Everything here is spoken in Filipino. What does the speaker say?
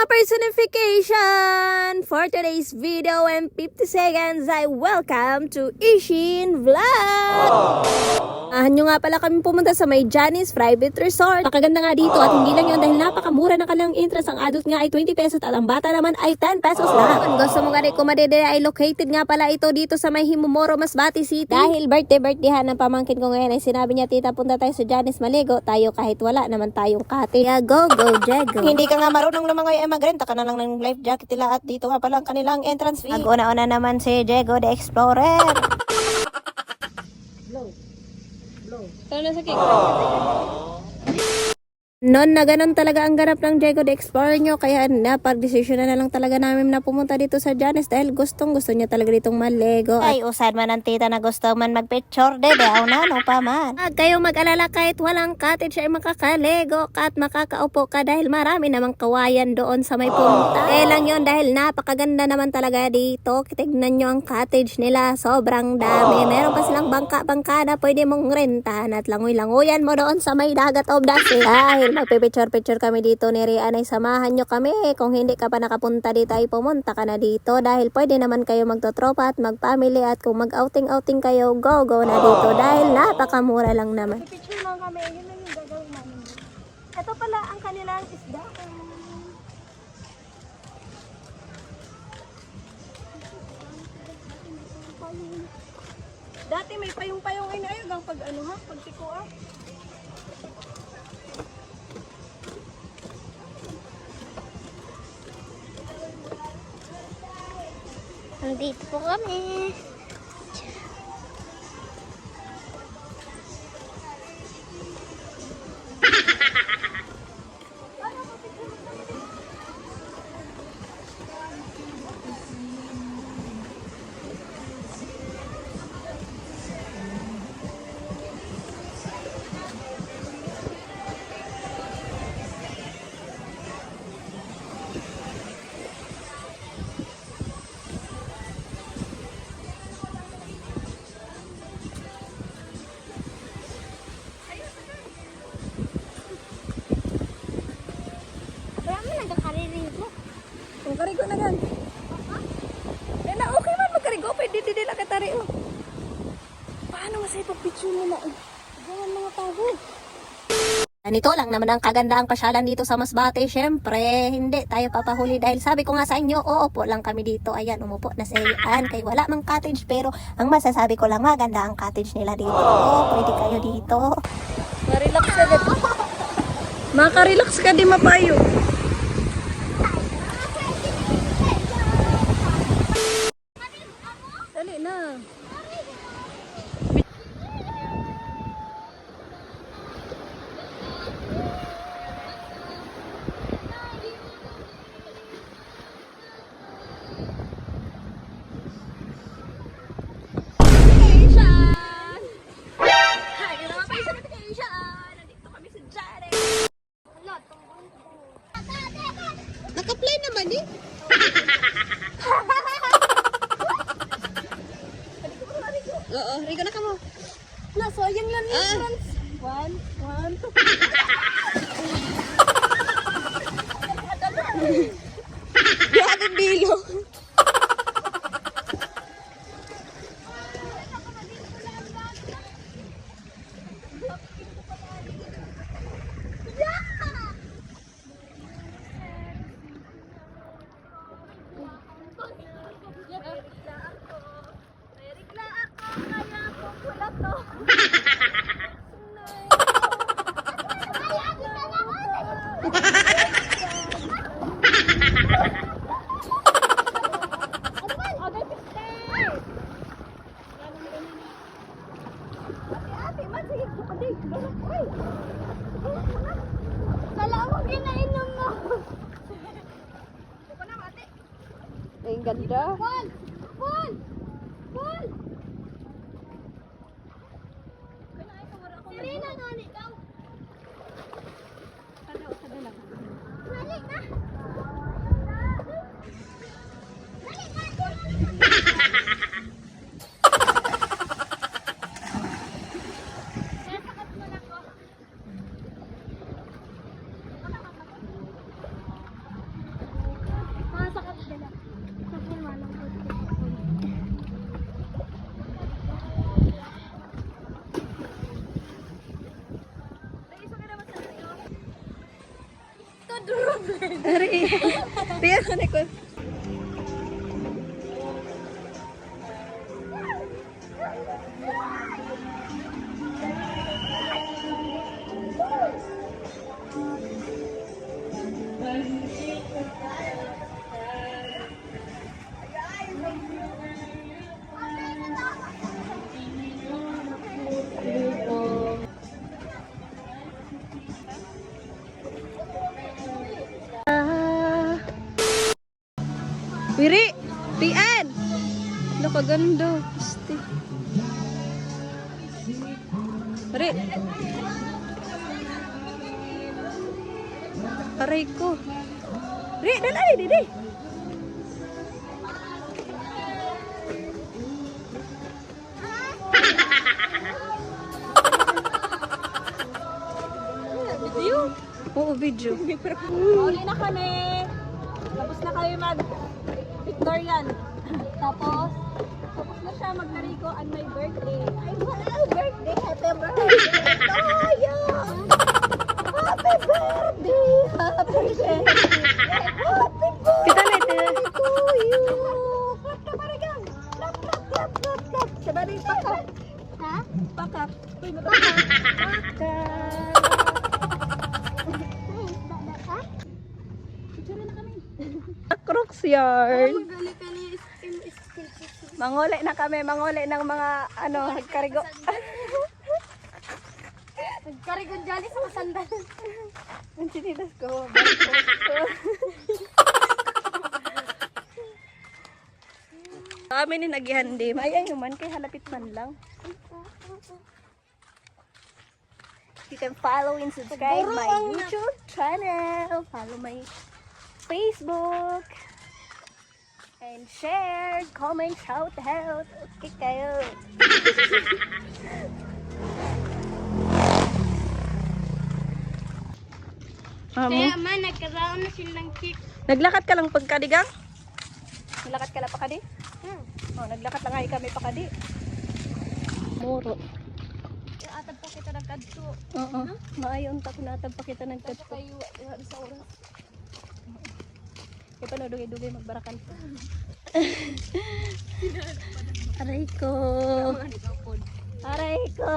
mga personification for today's video and 50 seconds ay welcome to Ishin Vlog! Nyo nga pala kami pumunta sa may Janice Private Resort. Nakaganda nga dito at hindi lang yun dahil napakamura na kanilang interest. Ang adult nga ay 20 pesos at ang bata naman ay 10 pesos lang. Kung gusto mo nga rin kumadede ay located nga pala ito dito sa may Himumoro, Masbate City. Dahil birthday-birthdayhan ng pamangkin ko ngayon ay sinabi niya, tita, punta tayo sa Janice, maligo tayo kahit wala naman tayong cottage. Yeah, go, Jego. Hindi ka nga marunong lumangoy ay magrenta ka na lang ng life jacket nila at dito nga pala ang kanilang entrance fee. Mag-una-una naman si Jego the Explorer. Noon na ganun talaga ang ganap ng Jego the Explorer nyo, kaya napag-desisyon na lang talaga namin na pumunta dito sa Janice dahil gusto niya talaga ditong malego. Ay, usad man ang tita na gusto man magpicture, dede, aw na, no pa man. Huwag kayong mag-alala, kahit walang cottage ay makakalego ka at makakaupo ka dahil marami namang kawayan doon sa may punta. Eh lang yun dahil napakaganda naman talaga dito. Tignan nyo ang cottage nila, sobrang dami. Meron pa silang bangka-bangka na pwede mong rentahan at langoy-langoyan mo doon sa may dagat of the sea. Dahil magpipicture-picture kami dito ni Rian ay samahan nyo kami. Kung hindi ka pa nakapunta dito ay pumunta ka na dito dahil pwede naman kayo magtotropa at mag-family at kung mag-outing-outing kayo, go na dito dahil napakamura lang naman. Picture lang kami, yun lang yung gagawin namin. Ito pala ang kanilang isda. Dati may payong-payong ay hanggang pag ano ha, pag tiko ah. Nandito po kami. Kung karigo na gan. Eh na okay man magkarigo, pwede din lang katari oh. Paano masay pag-picture mo na eh? Ganyan mga tao. Ganito lang naman ang kagandaang pasyalan dito sa Masbate. Syempre, hindi tayo papahuli dahil sabi ko nga sa inyo, uupo lang kami dito. Ayan, umupo na sa iyan. Kaya wala mang cottage pero ang masasabi ko lang, maganda ang cottage nila dito. Pwede kayo dito. Ma-relax ka din. Maka-relax ka di mapayo. Dali na. Naka-play naman eh. Oo, Rigo na ka mo. Sayang lang yung friends. One. Grabe bilo. Kalawang ginainom mo. Ay, ganda. Paul! Serena nga ni ikaw. Dali na. Ari. Tiyan na ko. Wiri, tian. Nakaganda. Pasti. Wiri. Aray ko. Wiri, dalay, didi. Video? Oo, video. Uli na kami. Tapos na kami mag-Victorian. Tapos na siya mag-Narico on my birthday. Ay, wow! Birthday! Happy birthday! Tayo! Happy birthday! Happy birthday! Happy Kita na ito. birthday to you! Clap ka marigang! Clap, clap, clap, clap, clap! Sabay pakak! Ha? Pakak! Uy, pakak! Pakak! Picture na kami. Crooks yard. Magali ka niya Manguli na kami, manguli ng mga ano, nagkarigo. Nagkarigon dyan sa sandal. Ang sinilas ko. barcode ko. Kami ni naghihandi. Ay, naman kay halapit man lang. You can follow and subscribe my YouTube channel. Follow my Facebook. And share, comment, shout out. Okay kayo. Kaya man, nagkaroon na silang chip. Naglakad ka lang pagkadigang? Naglakad ka lang pa kadi? Oh, naglakad lang ay kami pa kadi. Muro. Atap po kita ng kadto. Oo. Maayon ta kung natab pa kita ng kadto. Kayo, sa oras. Kaya pa dugay-dugay magbarakan. Aray ko. Aray ko.